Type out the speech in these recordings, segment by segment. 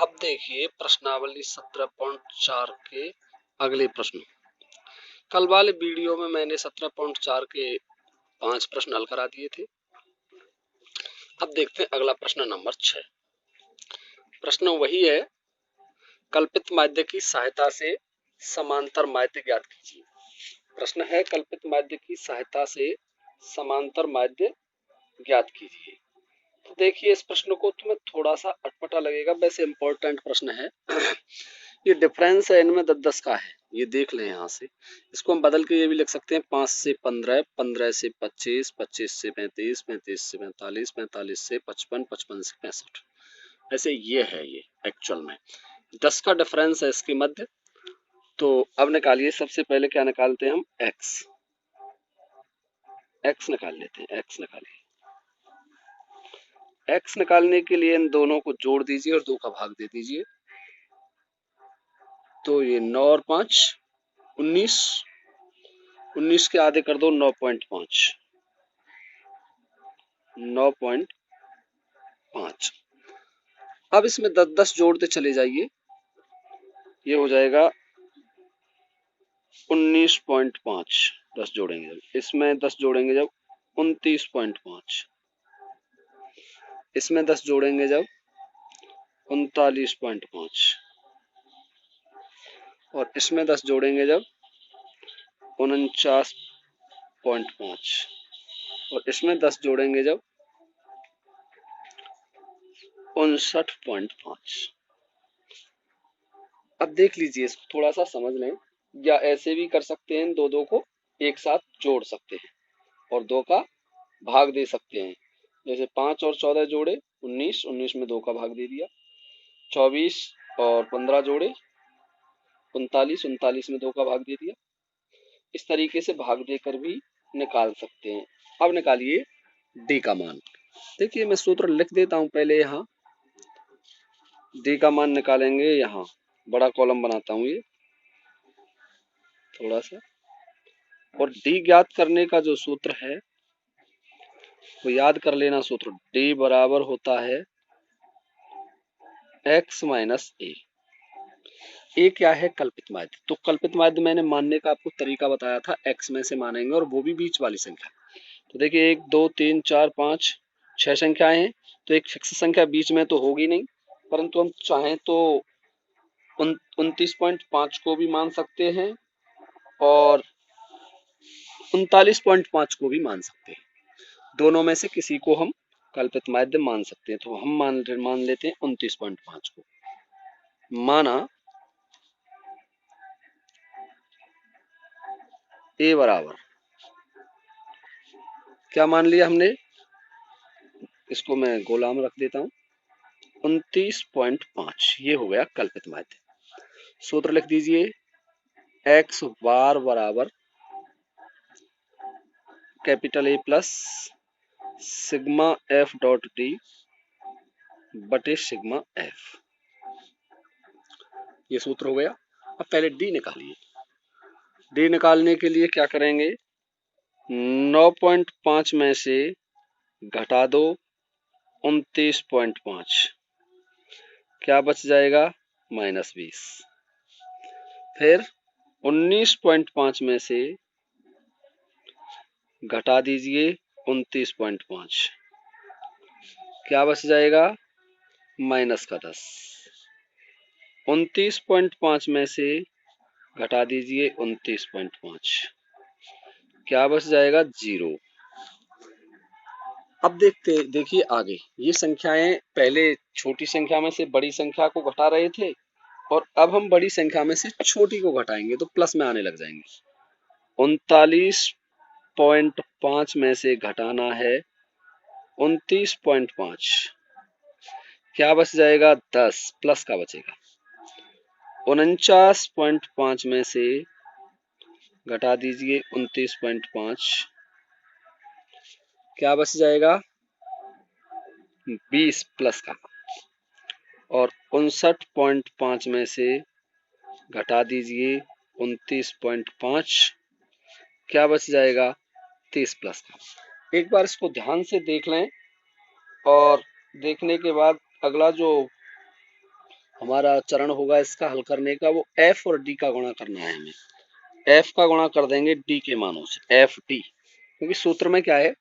अब देखिए प्रश्नावली 17.4 के अगले प्रश्न। कल वाले वीडियो में मैंने 17.4 के 5 प्रश्न हल करा दिए थे। अब देखते हैं अगला प्रश्न नंबर 6। प्रश्न वही है, कल्पित माध्य की सहायता से समांतर माध्य ज्ञात कीजिए। प्रश्न है कल्पित माध्य की सहायता से समांतर माध्य ज्ञात कीजिए। तो देखिए इस प्रश्न को तुम्हें थोड़ा सा अटपटा लगेगा, वैसे इंपॉर्टेंट प्रश्न है। ये डिफरेंस है इनमें 10-10 का है, ये देख लें यहाँ से। इसको हम बदल के ये भी लिख सकते हैं 5 से 15, 15 से 25, 25 से 35, 35 से 45, 45 से 55, 55 से 65। ऐसे ये है, ये एक्चुअल में 10 का डिफरेंस है इसके मध्य। तो अब निकालिए, सबसे पहले क्या निकालते हैं हम, x निकाल लेते हैं। x निकालिए। x निकालने के लिए इन दोनों को जोड़ दीजिए और 2 का भाग दे दीजिए। तो ये 9 और 5 19, 19 के आधे कर दो 9.5, 9.5। अब इसमें 10-10 जोड़ते चले जाइए, ये हो जाएगा 19.5। 10 जोड़ेंगे जब, इसमें 10 जोड़ेंगे जब 29.5, इसमें 10 जोड़ेंगे जब 39.5, और इसमें 10 जोड़ेंगे जब 49.5, और इसमें 10 जोड़ेंगे जब 59.5। अब देख लीजिए, इसको थोड़ा सा समझ लें, या ऐसे भी कर सकते हैं, दो को एक साथ जोड़ सकते हैं और 2 का भाग दे सकते हैं। जैसे 5 और 14 जोड़े 19, 19 में 2 का भाग दे दिया। 24 और 15 जोड़े 39, 39 में 2 का भाग दे दिया। इस तरीके से भाग देकर भी निकाल सकते हैं। अब निकालिए डी का मान। देखिए मैं सूत्र लिख देता हूं पहले, यहाँ डी का मान निकालेंगे। यहाँ बड़ा कॉलम बनाता हूं ये थोड़ा सा, और डी ज्ञात करने का जो सूत्र है वो याद कर लेना। सूत्र डी बराबर होता है x माइनस ए। ए क्या है, कल्पित माध्य। तो कल्पित माध्य मैंने मानने का आपको तरीका बताया था, x में से मानेंगे और वो भी बीच वाली संख्या। तो देखिए 1 2 3 4 5 6 संख्याएं हैं, तो एक फिक्स संख्या बीच में तो होगी नहीं, परंतु हम चाहें तो 29.5 को भी मान सकते हैं और 39.5 को भी मान सकते हैं। दोनों में से किसी को हम कल्पित माध्य मान सकते हैं। तो हम मान लेते हैं 29.5 को। माना ए बराबर, क्या मान लिया हमने, इसको मैं गोलाम रख देता हूं, 29.5। ये हो गया कल्पित माध्य। सूत्र लिख दीजिए, x बार बराबर capital A plus sigma F dot D बटे सिग्मा एफ। ये सूत्र हो गया। अब पहले डी निकालिए। डी निकालने के लिए क्या करेंगे, 9.5 में से घटा दो 29.5, क्या बच जाएगा, -20। फिर 19.5 में से घटा दीजिए 29.5, क्या बच जाएगा, -10। 29.5 में से घटा दीजिए 29.5, क्या बच जाएगा, 0। अब देखिए आगे, ये संख्याएं पहले छोटी संख्या में से बड़ी संख्या को घटा रहे थे, और अब हम बड़ी संख्या में से छोटी को घटाएंगे तो प्लस में आने लग जाएंगे। 39.5 में से घटाना है 29.5, क्या बच जाएगा, 10, प्लस का बचेगा। 49.5 में से घटा दीजिए 29.5, क्या बच जाएगा, 20 प्लस का। और 59.5 में से घटा दीजिए 29.5, क्या बच जाएगा, 30 प्लस का। एक बार इसको ध्यान से देख लें, और देखने के बाद अगला जो हमारा चरण होगा इसका हल करने का, वो एफ और डी का गुणा करना है हमें। एफ का गुणा कर देंगे डी के मानों से, एफ डी, क्योंकि सूत्र में क्या है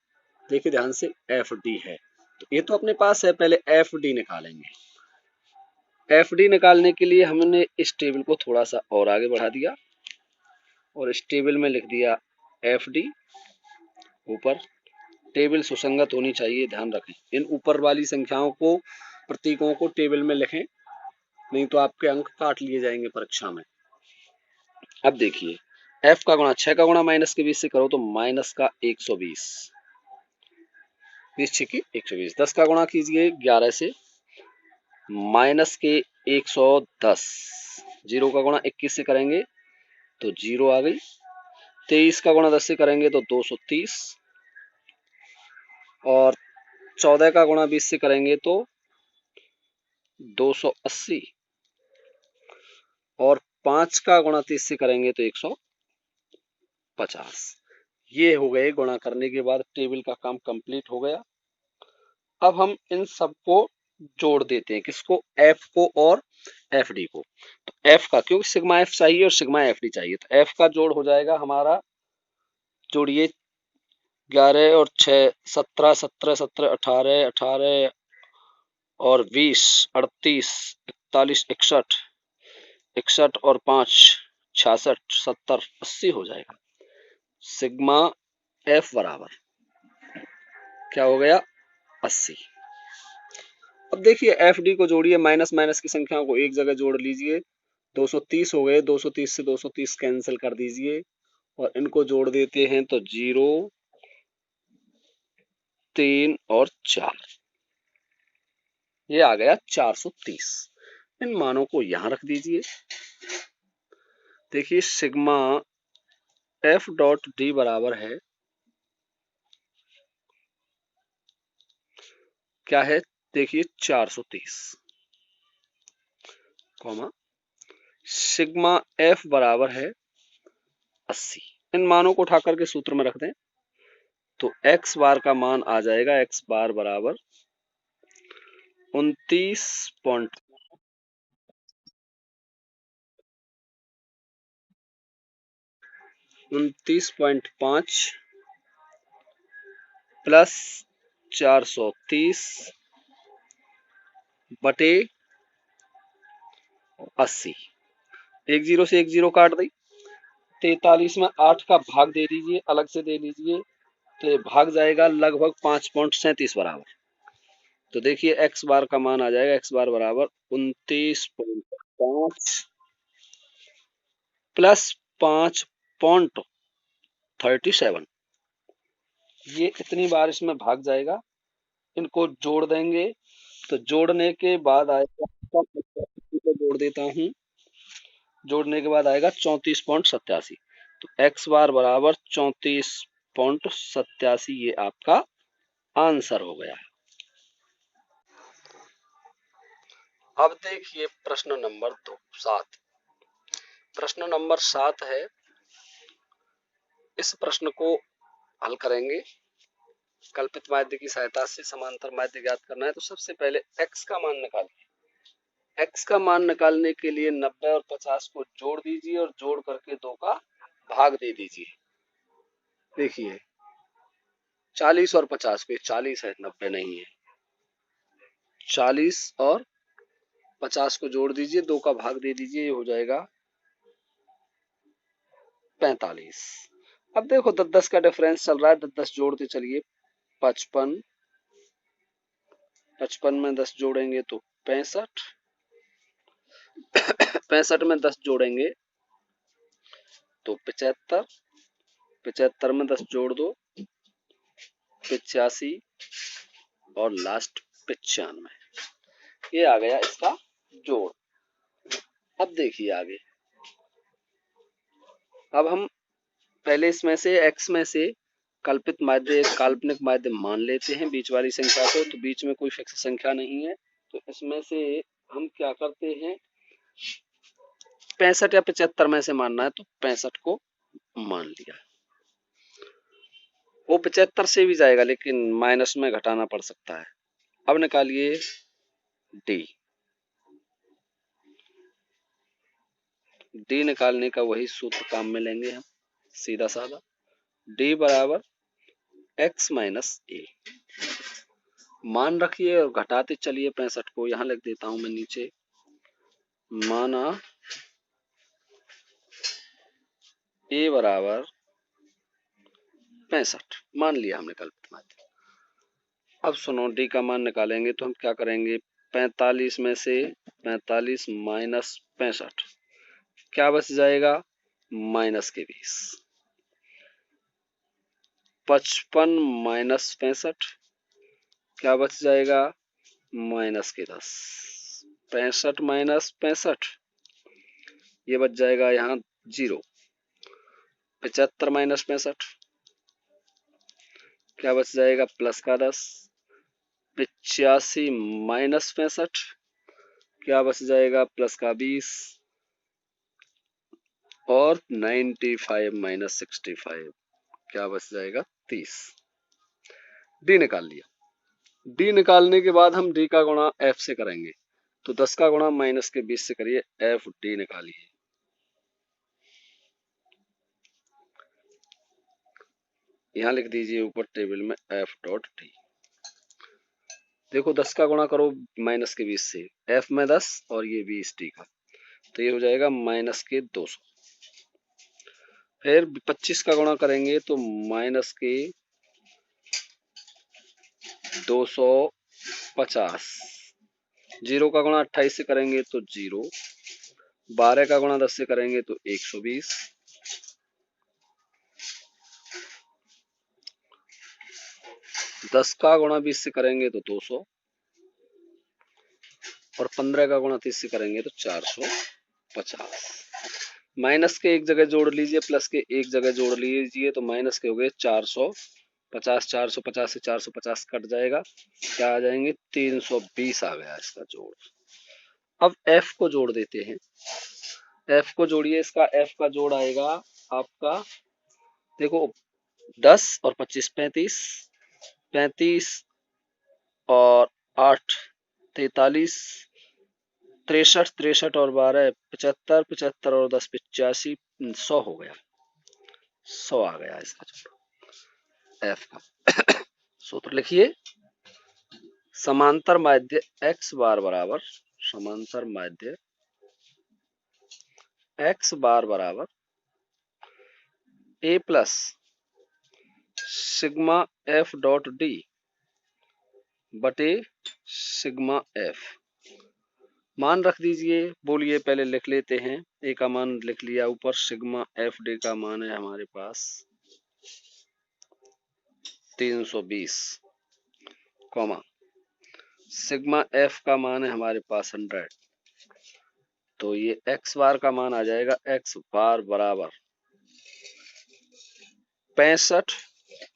देखिए ध्यान से, एफ डी है, तो ये तो अपने पास है, पहले एफ डी निकालेंगे। एफ डी निकालने के लिए हमने इस टेबल को थोड़ा सा और आगे बढ़ा दिया और इस टेबल में लिख दिया एफ डी। ऊपर टेबल सुसंगत होनी चाहिए, ध्यान रखें इन ऊपर वाली संख्याओं को, प्रतीकों को टेबल में लिखें, नहीं तो आपके अंक काट लिए जाएंगे परीक्षा में। अब देखिए f का गुणा 6 का गुणा माइनस के 20 से करो तो माइनस का 120, 20 6 120। 10 का गुणा कीजिए 11 से, माइनस के 110। 0 का गुणा 21 से करेंगे तो 0 आ गई। 23 का गुणा 10 से करेंगे तो 230 और 14 का गुणा 20 से करेंगे तो 280 और 5 का गुणा 30 से करेंगे तो 150। ये हो गए गुणा करने के बाद टेबल का काम कंप्लीट हो गया। अब हम इन सबको जोड़ देते हैं, किसको, एफ को और एफ डी को। तो एफ का, क्योंकि सिग्मा एफ चाहिए और सिग्मा एफ डी चाहिए, तो एफ का जोड़ हो जाएगा हमारा, जोड़िए 11 और 6 17, 17 17 18, 18 और 20 38, 41 61, 61 और 5 66, 70 80 हो जाएगा। सिग्मा एफ बराबर क्या हो गया, 80। अब देखिए एफ डी को जोड़िए, माइनस माइनस की संख्याओं को एक जगह जोड़ लीजिए, 230 हो गए, 230 से 230 कैंसिल कर दीजिए और इनको जोड़ देते हैं तो 0 3 और 4, ये आ गया 430। इन मानों को यहां रख दीजिए। देखिए सिग्मा एफ डॉट डी बराबर है, क्या है, देखिए 430 कॉमा सिग्मा एफ बराबर है 80। इन मानों को उठा करके सूत्र में रख दें तो x बार का मान आ जाएगा, x बार बराबर 29.5 प्लस 430 बटे 80। एक जीरो से एक जीरो काट दी, 43 में 8 का भाग दे दीजिए, अलग से दे लीजिए, तो ये भाग जाएगा लगभग 5.37 बराबर। तो देखिए x बार का मान आ जाएगा, x बार बराबर 29.5 प्लस 5.37, ये इतनी बार इसमें भाग जाएगा। इनको जोड़ देंगे तो जोड़ने के बाद आएगा, जोड़ देता हूं, जोड़ने के बाद आएगा 34.87। तो x बार बराबर 34.87, ये आपका आंसर हो गया। अब देखिए प्रश्न नंबर 7। प्रश्न नंबर 7 है, इस प्रश्न को हल करेंगे। कल्पित माध्य की सहायता से समांतर माध्य ज्ञात करना है, तो सबसे पहले x का मान निकालिए। x का मान निकालने के लिए 90 और 50 को जोड़ दीजिए और जोड़ करके 2 का भाग दे दीजिए। देखिए 40 और 50 पे 40 है, 90 नहीं है। 40 और 50 को जोड़ दीजिए, 2 का भाग दे दीजिए, ये हो जाएगा 45। अब देखो 10-10 का डिफरेंस चल रहा है, 10-10 जोड़ते चलिए, 55, 55 में 10 जोड़ेंगे तो 65, 65 में 10 जोड़ेंगे तो 75, 75 में 10 जोड़ दो 85 और लास्ट 95, ये आ गया इसका जोड़। अब देखिए आगे, अब हम पहले इसमें से x में से कल्पित माध्य, काल्पनिक माध्य मान लेते हैं बीच वाली संख्या को, तो बीच में कोई फिक्स संख्या नहीं है, तो इसमें से हम क्या करते हैं, 65 या 75 में से मानना है तो 65 को मान लिया। वो 75 से भी जाएगा लेकिन माइनस में घटाना पड़ सकता है। अब निकालिए d, डी निकालने का वही सूत्र काम में लेंगे हम, सीधा साधा। डी बराबर एक्स माइनस ए। मान रखिए और घटाते चलिए 65 को, यहां लिख देता हूं मैं नीचे। माना ए बराबर 65, मान लिया हमने कल्पित माध्य। अब सुनो, डी का मान निकालेंगे तो हम क्या करेंगे, 45 में से 45 माइनस 65, क्या बच जाएगा, माइनस के 20। 55 माइनस 65, क्या बच जाएगा, माइनस के 10। 65 माइनस 65, ये बच जाएगा यहाँ 0। 75 माइनस 65, क्या बच जाएगा, प्लस का 10। 85 माइनस 65, क्या बच जाएगा, प्लस का 20। और 95 माइनस 65, क्या बच जाएगा, 30। डी निकाल लिया। डी निकालने के बाद हम डी का गुणा एफ से करेंगे, तो 10 का गुणा माइनस के 20 से करिए, एफ डी निकालिए। यहां लिख दीजिए ऊपर टेबल में एफ डॉट डी। देखो 10 का गुणा करो माइनस के 20 से, एफ में 10 और ये 20 डी का, तो ये हो जाएगा माइनस के 200। फिर 25 का गुणा करेंगे तो माइनस के 250। 0 का गुणा 28 से करेंगे तो 0। 12 का गुणा 10 से करेंगे तो 120। 10 का गुणा 20 से करेंगे तो 200। और 15 का गुणा 30 से करेंगे तो 450। माइनस के एक जगह जोड़ लीजिए, प्लस के एक जगह जोड़ लीजिए, तो माइनस के हो गए 450। 450 से 450 कट जाएगा, क्या आ जाएंगे, 320 आ गया इसका जोड़। अब एफ को जोड़ देते हैं। एफ को जोड़िए, इसका एफ का जोड़ आएगा आपका, देखो 10 और 25 35, 35 और 8 43, 63 63 और 12 75, 75 और 10 85, 100 हो गया। 100 आ गया इसका जोड़ एफ का। सूत्र लिखिए, समांतर माध्य x बार बराबर, समांतर माध्य x बार बराबर a plus sigma f dot D बटे सिग्मा f। मान रख दीजिए, बोलिए, पहले लिख लेते हैं। a का मान लिख लिया ऊपर, सिग्मा f डी का मान है हमारे पास 320, कॉमा सिग्मा f का मान है हमारे पास 100। तो ये x बार का मान आ जाएगा, x बार बराबर 65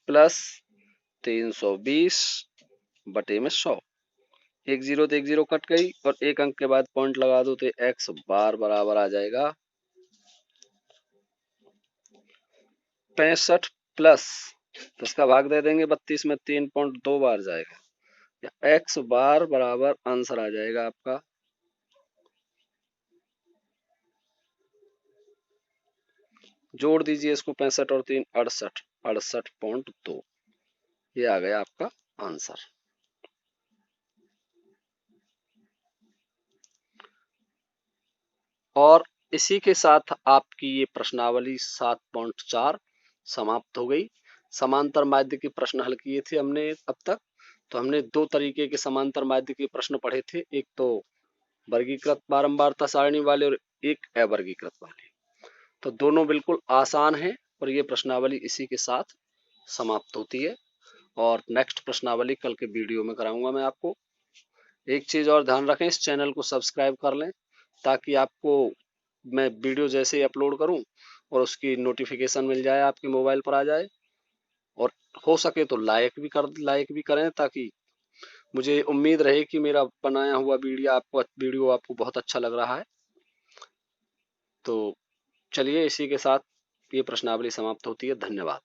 प्लस 320 बटे में 100। एक जीरो तो एक जीरो कट गई, और एक अंक के बाद पॉइंट लगा दो तो x बार बराबर आ जाएगा 65 प्लस 10 का भाग दे देंगे 32 में, 3.2 बार जाएगा, x बार बराबर आंसर आ जाएगा आपका जोड़ दीजिए इसको, 65 और 3 68, 68.2। ये आ गया आपका आंसर। और इसी के साथ आपकी ये प्रश्नावली 7.4 समाप्त हो गई। समांतर माध्य के प्रश्न हल किए थे हमने अब तक। तो हमने दो तरीके के समांतर माध्य के प्रश्न पढ़े थे, एक तो वर्गीकृत बारंबारता सारणी वाले और एक अवर्गीकृत वाले। तो दोनों बिल्कुल आसान हैं और ये प्रश्नावली इसी के साथ समाप्त होती है। और नेक्स्ट प्रश्नावली कल के वीडियो में कराऊंगा मैं आपको। एक चीज और ध्यान रखें, इस चैनल को सब्सक्राइब कर लें ताकि आपको मैं वीडियो जैसे ही अपलोड करूं और उसकी नोटिफिकेशन मिल जाए, आपके मोबाइल पर आ जाए। और हो सके तो लाइक भी करें, ताकि मुझे उम्मीद रहे कि मेरा बनाया हुआ वीडियो आपको बहुत अच्छा लग रहा है। तो चलिए, इसी के साथ ये प्रश्नावली समाप्त होती है। धन्यवाद।